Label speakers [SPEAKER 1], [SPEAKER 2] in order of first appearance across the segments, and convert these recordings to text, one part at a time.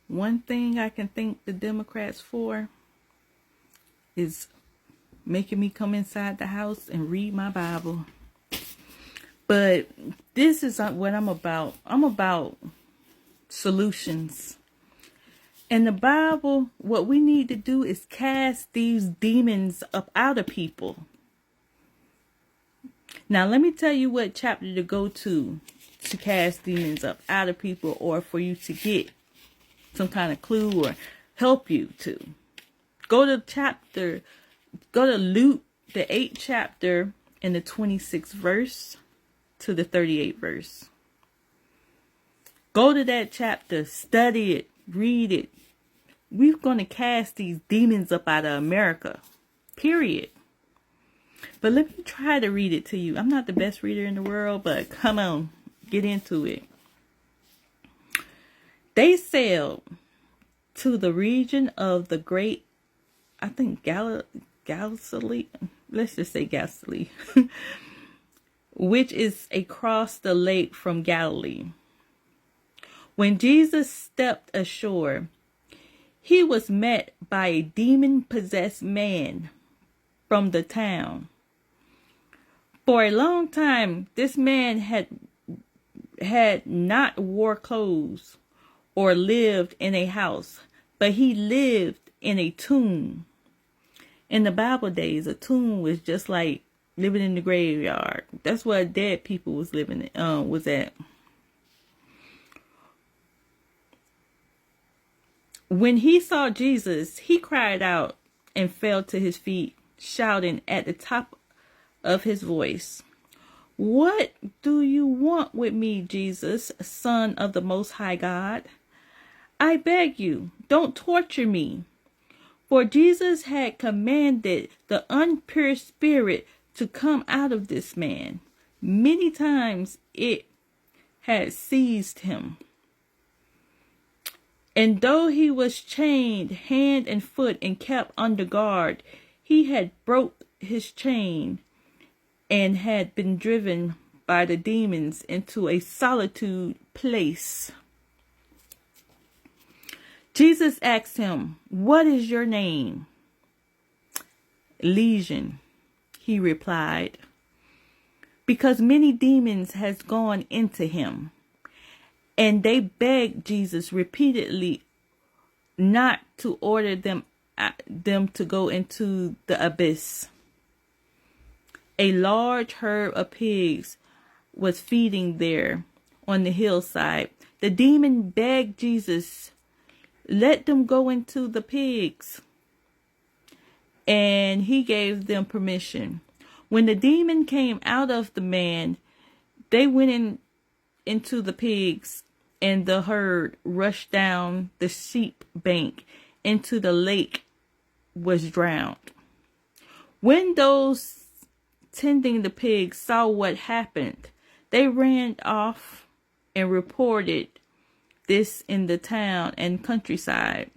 [SPEAKER 1] one thing I can thank the Democrats for is making me come inside the house and read my Bible. But this is what I'm about. I'm about solutions. In the Bible, what we need to do is cast these demons up out of people. Now, let me tell you what chapter to go to cast demons up out of people, or for you to get some kind of clue or help you to. Go to Luke, the 8th chapter, and the 26th verse to the 38th verse. Go to that chapter, study it, read it. We're going to cast these demons up out of America, period. But let me try to read it to you. I'm not the best reader in the world, but come on, get into it. They sailed to the region of the great, I think, Galilee. Let's just say Galilee, which is across the lake from Galilee. When Jesus stepped ashore, he was met by a demon-possessed man from the town. For a long time, this man had not wore clothes or lived in a house, but he lived in a tomb. In the Bible days, a tomb was just like living in the graveyard. That's where dead people was at. When he saw Jesus, he cried out and fell to his feet, shouting at the top of his voice, "What do you want with me, Jesus, Son of the Most High God? I beg you, don't torture me." For Jesus had commanded the impure spirit to come out of this man. Many times it had seized him. And though he was chained hand and foot and kept under guard, he had broke his chain and had been driven by the demons into a solitude place. Jesus asked him, "What is your name?" "Legion," he replied, because many demons has gone into him. And they begged Jesus repeatedly not to order them to go into the abyss. A large herd of pigs was feeding there on the hillside. The demon begged Jesus, "Let them go into the pigs." And he gave them permission. When the demon came out of the man, they went into the pigs, and the herd rushed down the sheep bank into the lake, was drowned. When those tending the pigs saw what happened, they ran off and reported this in the town and countryside.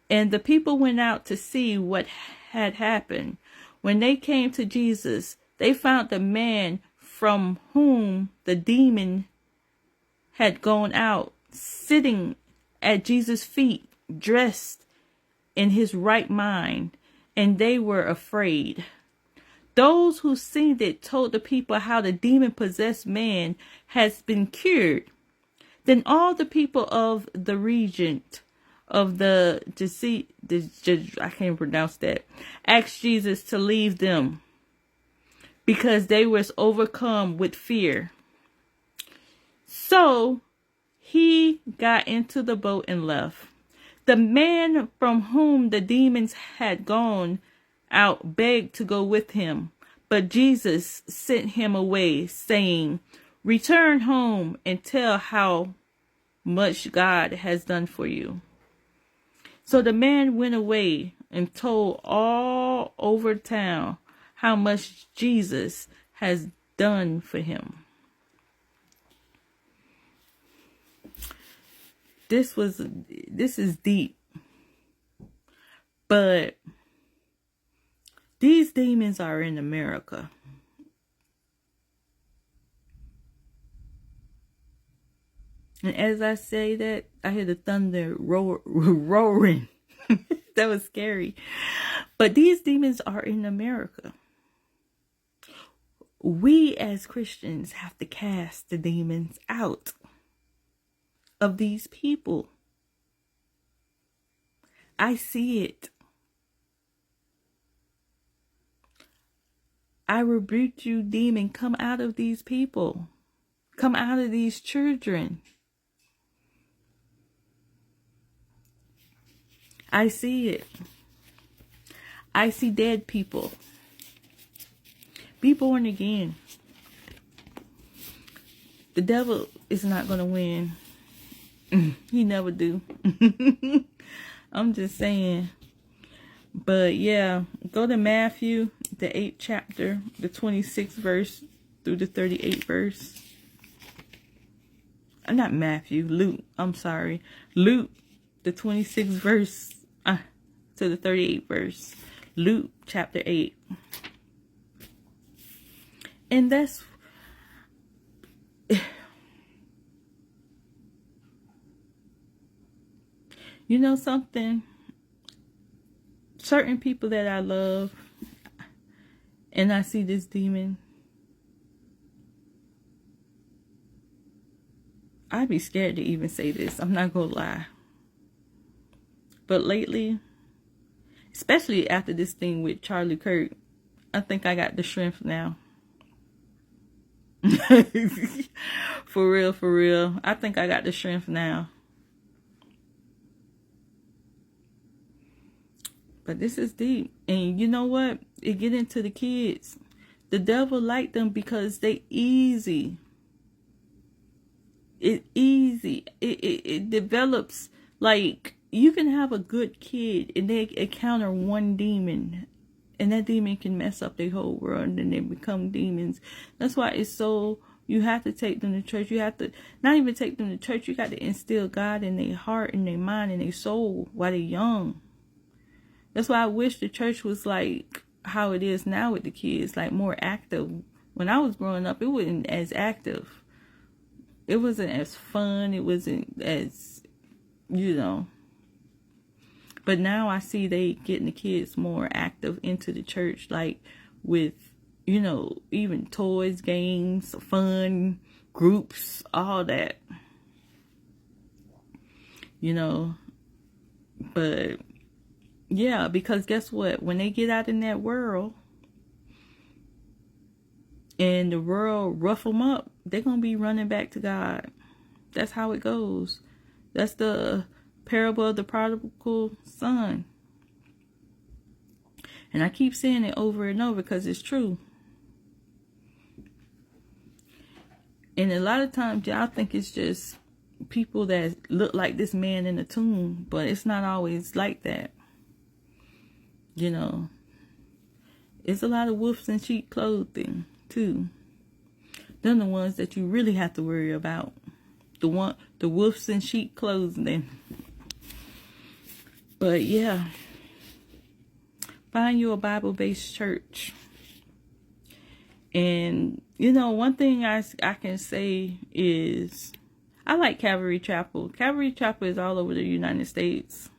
[SPEAKER 1] And the people went out to see what had happened. When they came to Jesus, they found the man from whom the demon had gone out, sitting at Jesus' feet, dressed in his right mind, and they were afraid. Those who seen it told the people how the demon-possessed man has been cured. Then all the people of the region of I can't pronounce that, asked Jesus to leave them because they was overcome with fear. So he got into the boat and left. The man from whom the demons had gone out begged to go with him, but Jesus sent him away, saying, "Return home and tell how much God has done for you." So the man went away and told all over town how much Jesus has done for him. This is deep. But these demons are in America. And as I say that, I hear the thunder roaring. That was scary. But these demons are in America. We as Christians have to cast the demons out of these people. I see it. I rebuke you, demon. Come out of these people. Come out of these children. I see it. I see dead people. Be born again. The devil is not going to win. He never do. I'm just saying. But yeah, go to Matthew, the 8th chapter, the 26th verse through the 38th verse. Not Matthew, Luke. I'm sorry. Luke, the 26th verse to the 38th verse. Luke chapter 8. And that's... You know something? Certain people that I love, and I see this demon, I'd be scared to even say this. I'm not gonna lie. But lately, especially after this thing with Charlie Kirk, I think I got the strength now. For real, for real. I think I got the strength now. But this is deep. And you know what? It get into the kids. The devil like them because they easy. It's easy. It develops, like, you can have a good kid and they encounter one demon, and that demon can mess up their whole world, and then they become demons. That's why it's so, you have to take them to church. You have to not even take them to church. You got to instill God in their heart and their mind and their soul while they're young. That's why I wish the church was like how it is now with the kids, like more active. When I was growing up, it wasn't as active. It wasn't as fun. It wasn't as, you know. But now I see they getting the kids more active into the church, like with, you know, even toys, games, fun, groups, all that. You know, but yeah, because guess what? When they get out in that world and the world rough them up, they're going to be running back to God. That's how it goes. That's the parable of the prodigal son. And I keep saying it over and over because it's true. And a lot of times y'all think it's just people that look like this man in the tomb, but it's not always like that. You know, it's a lot of wolves in sheep clothing too. They're the ones that you really have to worry about. The wolves in sheep clothing. But yeah, find you a Bible-based church. And you know, one thing I can say is I like Calvary Chapel. Calvary Chapel is all over the United States.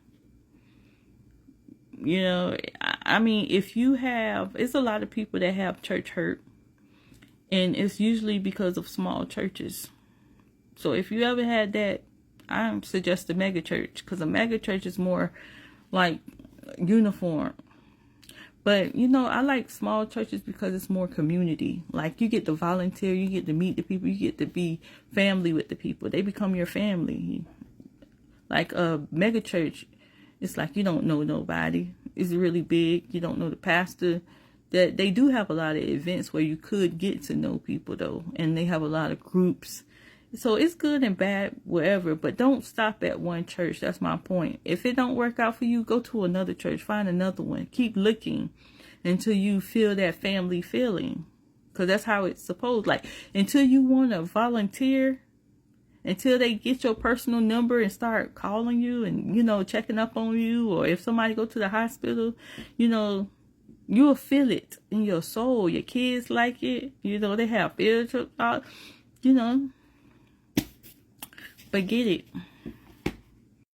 [SPEAKER 1] You know, I mean, if you have, it's a lot of people that have church hurt, and it's usually because of small churches. So if you ever had that, I suggest a mega church, because a mega church is more like uniform. But you know, I like small churches because it's more community. Like, you get to volunteer, you get to meet the people, you get to be family with the people. They become your family. Like a mega church, it's like you don't know nobody. It's really big. You don't know the pastor. That they do have a lot of events where you could get to know people though, and they have a lot of groups. So it's good and bad, wherever. But don't stop at one church. That's my point. If it don't work out for you, go to another church. Find another one. Keep looking until you feel that family feeling, because that's how it's supposed. Like, until you want to volunteer. Until they get your personal number and start calling you and, you know, checking up on you. Or if somebody go to the hospital, you know, you'll feel it in your soul. Your kids like it. You know, they have field trip, you know. But get it.